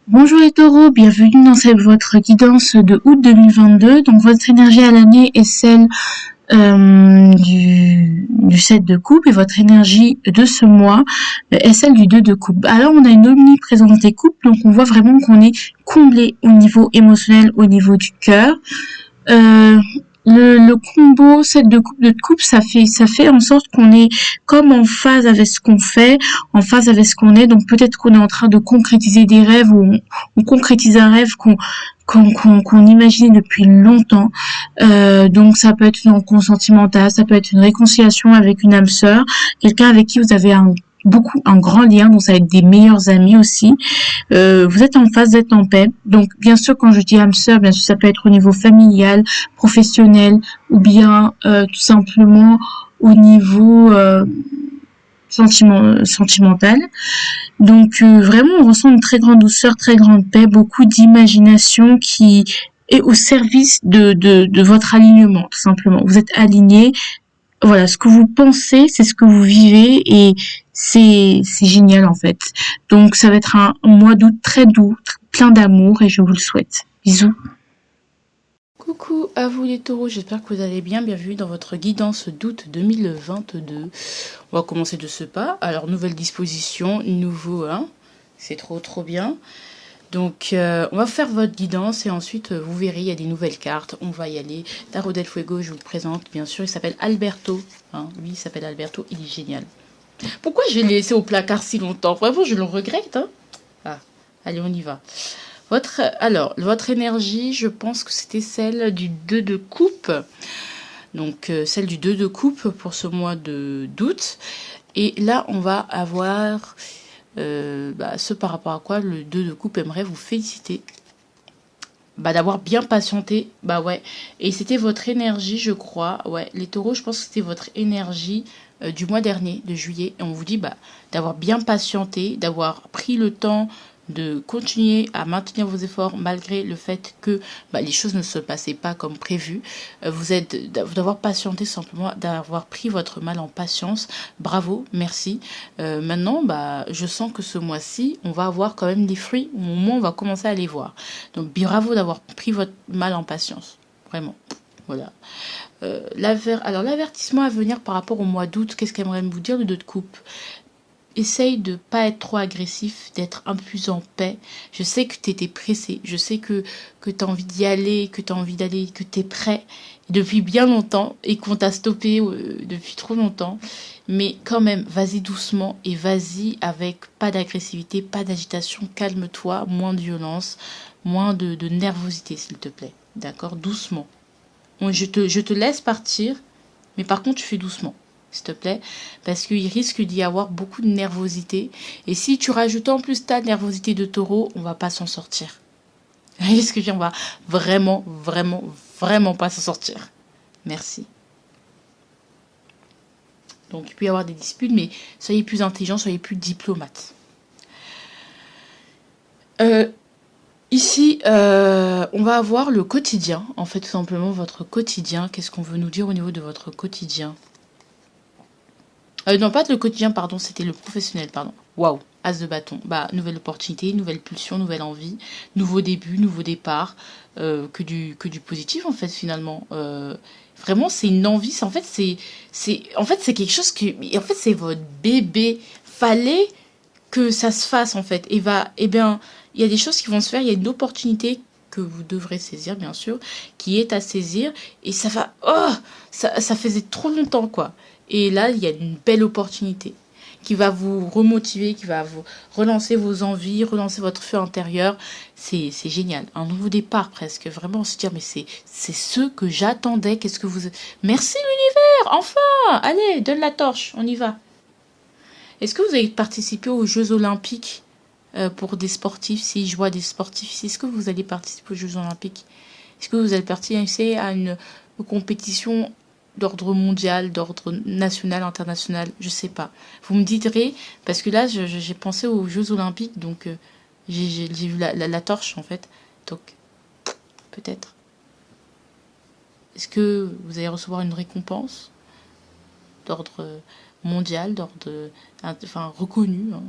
Bonjour les taureaux, bienvenue dans votre guidance de août 2022. Donc votre énergie à l'année est celle du 7 de coupe et votre énergie de ce mois est celle du 2 de coupe. Alors on a une omniprésence des coupes, donc on voit vraiment qu'on est comblé au niveau émotionnel, au niveau du cœur. Euh, le combo 7 de coupe, ça fait en sorte qu'on est comme en phase avec ce qu'on fait, en phase avec ce qu'on est. Donc peut-être qu'on est en train de concrétiser des rêves ou on concrétise un rêve qu'on imaginait depuis longtemps. Donc ça peut être une rencontre sentimentale, ça peut être une réconciliation avec une âme sœur, quelqu'un avec qui vous avez un grand lien, donc ça va être des meilleurs amis aussi. Vous êtes en phase d'être en paix. Donc, bien sûr, quand je dis âme sœur, bien sûr, ça peut être au niveau familial, professionnel, ou bien tout simplement au niveau sentimental. Donc, vraiment, on ressent une très grande douceur, très grande paix, beaucoup d'imagination qui est au service de votre alignement, tout simplement. Vous êtes aligné, voilà, ce que vous pensez, c'est ce que vous vivez et c'est génial en fait. Donc ça va être un mois d'août très doux, plein d'amour et je vous le souhaite. Bisous. Coucou à vous les taureaux, j'espère que vous allez bien. Bienvenue dans votre guidance d'août 2022. On va commencer de ce pas. Alors, nouvelle disposition, nouveau, hein. C'est trop bien. Donc, on va faire votre guidance et ensuite, vous verrez, il y a des nouvelles cartes. On va y aller. Tarot del Fuego, je vous le présente, bien sûr. Il s'appelle Alberto. Hein. Lui, il s'appelle Alberto. Il est génial. Pourquoi j'ai laissé au placard si longtemps? Vraiment, je le regrette. Hein. Ah, allez, on y va. Votre énergie, je pense que c'était celle du 2 de coupe. Donc, celle du 2 de coupe pour ce mois d'août. Et là, on va avoir ce par rapport à quoi le 2 de coupe aimerait vous féliciter. D'avoir bien patienté. Ouais. Et c'était votre énergie, je crois. Ouais, les taureaux, je pense que c'était votre énergie du mois dernier, de juillet. Et on vous dit d'avoir bien patienté, d'avoir pris le temps de continuer à maintenir vos efforts malgré le fait que les choses ne se passaient pas comme prévu. Vous êtes d'avoir patienté simplement, d'avoir pris votre mal en patience. Bravo, merci. Maintenant, je sens que ce mois-ci, on va avoir quand même des fruits. Au moment où on va commencer à les voir. Donc, bravo d'avoir pris votre mal en patience. Vraiment. Voilà. Alors, l'avertissement à venir par rapport au mois d'août, qu'est-ce qu'aimerait vous dire le 2 de coupe? Essaye de pas être trop agressif, d'être un peu plus en paix. Je sais que tu étais pressé, je sais que tu as envie d'y aller, que tu as envie d'aller, que tu es prêt depuis bien longtemps et qu'on t'a stoppé depuis trop longtemps. Mais quand même, vas-y doucement et vas-y avec pas d'agressivité, pas d'agitation, calme-toi, moins de violence, moins de nervosité s'il te plaît. D'accord? Doucement. Je te laisse partir, mais par contre tu fais doucement s'il te plaît, parce qu'il risque d'y avoir beaucoup de nervosité. Et si tu rajoutes en plus ta nervosité de taureau, on va pas s'en sortir. Vous voyez ce que je veux dire? On va vraiment pas s'en sortir. Merci. Donc il peut y avoir des disputes, mais soyez plus intelligents, soyez plus diplomates. Ici, on va avoir le quotidien, en fait tout simplement votre quotidien. Qu'est-ce qu'on veut nous dire au niveau de votre quotidien? Non, pas le quotidien, pardon, c'était le professionnel, pardon. Waouh, as de bâton. Nouvelle opportunité, nouvelle pulsion, nouvelle envie, nouveau début, nouveau départ, que du positif en fait finalement. Vraiment, c'est une envie. En fait, c'est quelque chose en fait, c'est votre bébé. Fallait que ça se fasse en fait. Eh bien, il y a des choses qui vont se faire. Il y a une opportunité que vous devrez saisir, bien sûr, qui est à saisir. Et ça faisait trop longtemps, quoi. Et là, il y a une belle opportunité qui va vous remotiver, qui va vous relancer vos envies, relancer votre feu intérieur. C'est génial. Un nouveau départ presque. Vraiment se dire, mais c'est ce que j'attendais. Qu'est-ce que vous... Merci l'univers. Enfin. Allez, donne la torche. On y va. Est-ce que vous avez participé aux Jeux Olympiques pour des sportifs? Si je vois des sportifs ici, est-ce que vous allez participer aux Jeux Olympiques? Est-ce que vous allez participer à une compétition d'ordre mondial, d'ordre national, international? Je sais pas. Vous me direz, parce que là, j'ai pensé aux Jeux Olympiques, donc j'ai vu la torche en fait. Donc, peut-être. Est-ce que vous allez recevoir une récompense d'ordre mondial, d'ordre reconnu, hein.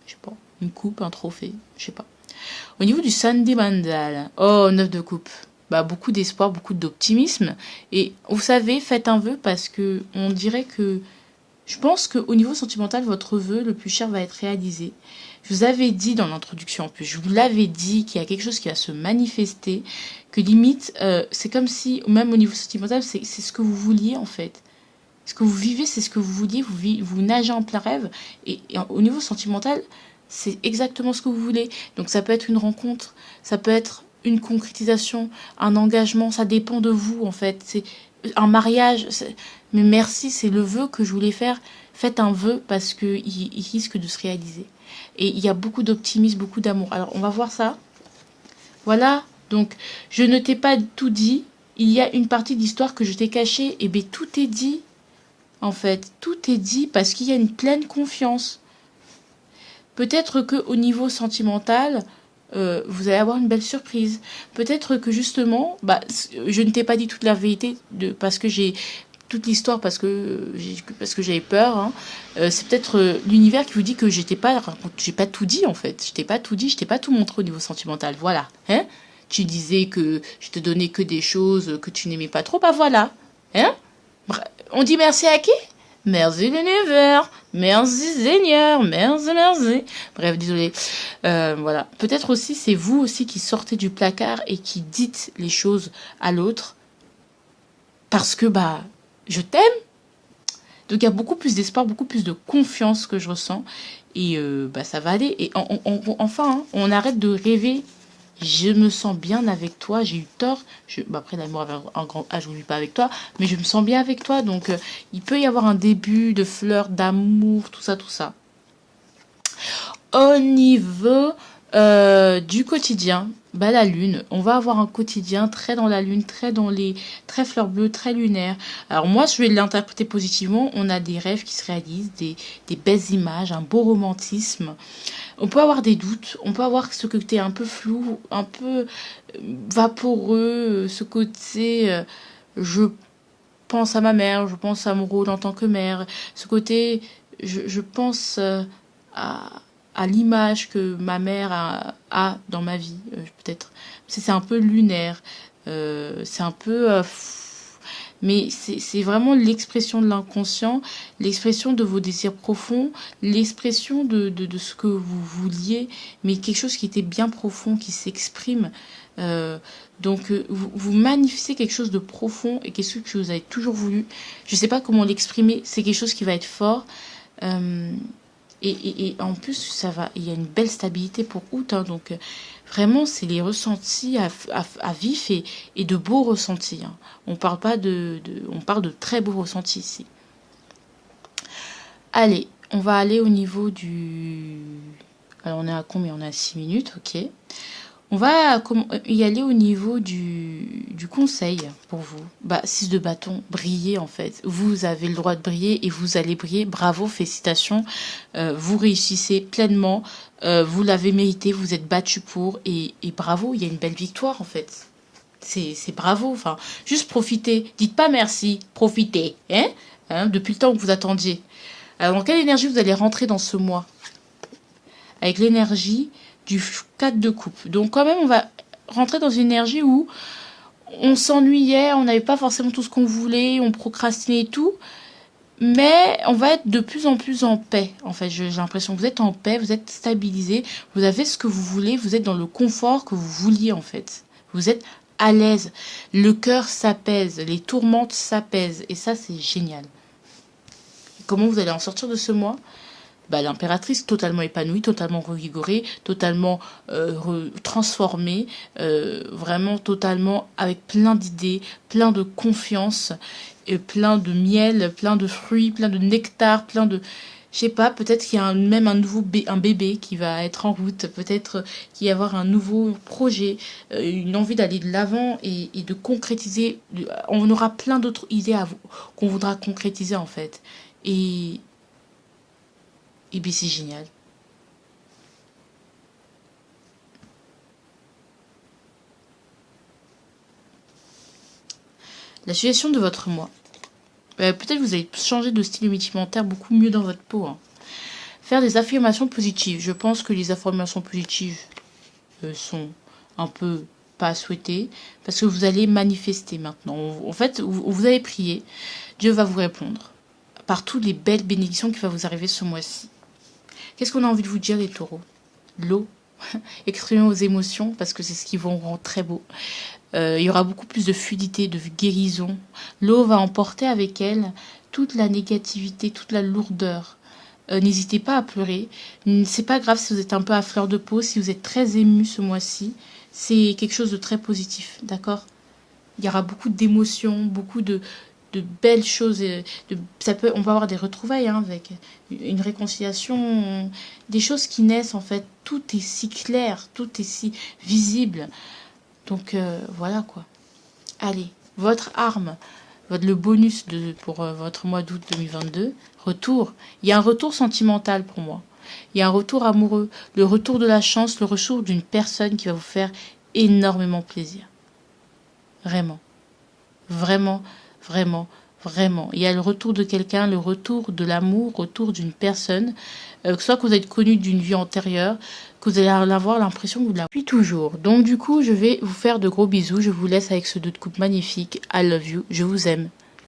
Je sais pas. une coupe, un trophée, je sais pas. Au niveau du sentimental, oh, 9 de coupe. Bah, beaucoup d'espoir, beaucoup d'optimisme. Et vous savez, faites un vœu parce que on dirait que je pense qu'au niveau sentimental, votre vœu le plus cher va être réalisé. Je vous avais dit dans l'introduction, en plus, je vous l'avais dit qu'il y a quelque chose qui va se manifester, que limite, c'est comme si, même au niveau sentimental, c'est ce que vous vouliez, en fait. Ce que vous vivez, c'est ce que vous vouliez, vous nagez en plein rêve. Et au niveau sentimental, c'est exactement ce que vous voulez. Donc ça peut être une rencontre, ça peut être une concrétisation, un engagement, ça dépend de vous, en fait. C'est un mariage. Mais merci, c'est le vœu que je voulais faire. Faites un vœu parce qu'il risque de se réaliser. Et il y a beaucoup d'optimisme, beaucoup d'amour. Alors, on va voir ça. Voilà. Donc, je ne t'ai pas tout dit. Il y a une partie de l'histoire que je t'ai cachée. Et bien, tout est dit. En fait, tout est dit parce qu'il y a une pleine confiance. Peut-être qu'au niveau sentimental, vous allez avoir une belle surprise. Peut-être que justement, je ne t'ai pas dit toute la vérité parce que j'ai toute l'histoire parce que j'avais peur. Hein. C'est peut-être l'univers qui vous dit que j'ai pas tout dit en fait. Je t'ai pas tout dit, je t'ai pas tout montré au niveau sentimental. Voilà. Hein? Tu disais que je te donnais que des choses que tu n'aimais pas trop. Bah voilà. Hein? On dit merci à qui? Merci l'univers, merci Seigneur, merci. Bref, désolé. Voilà. Peut-être aussi, c'est vous aussi qui sortez du placard et qui dites les choses à l'autre parce que, je t'aime. Donc, il y a beaucoup plus d'espoir, beaucoup plus de confiance que je ressens. Et ça va aller. Et enfin, on arrête de rêver. Je me sens bien avec toi, j'ai eu tort. Après, l'amour avec un grand H, je ne vis pas avec toi, mais je me sens bien avec toi. Donc, il peut y avoir un début de fleurs, d'amour, tout ça, tout ça. Au niveau du quotidien, la lune, on va avoir un quotidien très dans la lune, très fleurs bleues, très lunaire. Alors moi, je vais l'interpréter positivement. On a des rêves qui se réalisent, des belles images, un beau romantisme. On peut avoir des doutes, on peut avoir ce côté un peu flou, un peu vaporeux, ce côté je pense à ma mère, je pense à mon rôle en tant que mère, ce côté je pense à l'image que ma mère a dans ma vie, peut-être. C'est un peu lunaire, c'est un peu... mais c'est vraiment l'expression de l'inconscient, l'expression de vos désirs profonds, l'expression de ce que vous vouliez, mais quelque chose qui était bien profond, qui s'exprime. Donc, vous manifestez quelque chose de profond et quelque chose que vous avez toujours voulu. Je ne sais pas comment l'exprimer, c'est quelque chose qui va être fort. Et en plus, il y a une belle stabilité pour août. Hein, donc, vraiment, c'est les ressentis à vif et de beaux ressentis. Hein. On parle de très beaux ressentis ici. Allez, on va aller au niveau du... Alors, on est à combien? On est à 6 minutes, ok. On va y aller au niveau du conseil pour vous. 6 de bâton, briller en fait. Vous avez le droit de briller et vous allez briller. Bravo, félicitations. Vous réussissez pleinement. Vous l'avez mérité, vous êtes battu pour. Et bravo, il y a une belle victoire en fait. C'est bravo. Enfin, juste profitez. Dites pas merci, profitez. Hein, depuis le temps que vous attendiez. Alors, dans quelle énergie vous allez rentrer dans ce mois? Avec l'énergie du 4 de coupe. Donc quand même, on va rentrer dans une énergie où on s'ennuyait, on n'avait pas forcément tout ce qu'on voulait, on procrastinait et tout. Mais on va être de plus en plus en paix. En fait, j'ai l'impression que vous êtes en paix, vous êtes stabilisé, vous avez ce que vous voulez, vous êtes dans le confort que vous vouliez en fait. Vous êtes à l'aise. Le cœur s'apaise, les tourmentes s'apaisent. Et ça, c'est génial. Comment vous allez en sortir de ce mois? L'impératrice totalement épanouie, totalement revigorée, totalement transformée, vraiment totalement avec plein d'idées, plein de confiance, plein de miel, plein de fruits, plein de nectar, plein de... Je sais pas, peut-être qu'il y a même un bébé qui va être en route, peut-être qu'il va y avoir un nouveau projet, une envie d'aller de l'avant et de concrétiser. On aura plein d'autres idées qu'on voudra concrétiser en fait. Et bien, c'est génial. La situation de votre mois. Peut-être vous allez changer de style vestimentaire beaucoup mieux dans votre peau. Hein. faire des affirmations positives. Je pense que les affirmations positives sont un peu pas souhaitées parce que vous allez manifester maintenant. En fait, vous avez prié, Dieu va vous répondre par toutes les belles bénédictions qui vont vous arriver ce mois-ci. Qu'est-ce qu'on a envie de vous dire, les taureaux? L'eau. Exprimez vos émotions parce que c'est ce qui vous rend très beau. Il y aura beaucoup plus de fluidité, de guérison. L'eau va emporter avec elle toute la négativité, toute la lourdeur. N'hésitez pas à pleurer. C'est pas grave si vous êtes un peu à fleur de peau, si vous êtes très ému ce mois-ci. C'est quelque chose de très positif, d'accord? Il y aura beaucoup d'émotions, beaucoup de belles choses. On peut avoir des retrouvailles avec une réconciliation, des choses qui naissent en fait. Tout est si clair, tout est si visible. Donc voilà quoi. Allez, votre arme, le bonus pour votre mois d'août 2022, retour. Il y a un retour sentimental pour moi. Il y a un retour amoureux, le retour de la chance, le retour d'une personne qui va vous faire énormément plaisir. Vraiment. Vraiment, vraiment, vraiment. Il y a le retour de quelqu'un, le retour de l'amour, le retour d'une personne, soit que vous êtes connu d'une vie antérieure, que vous allez avoir l'impression que vous l'avez depuis toujours. Donc du coup, je vais vous faire de gros bisous. Je vous laisse avec ce 2 de coupe magnifique. I love you. Je vous aime.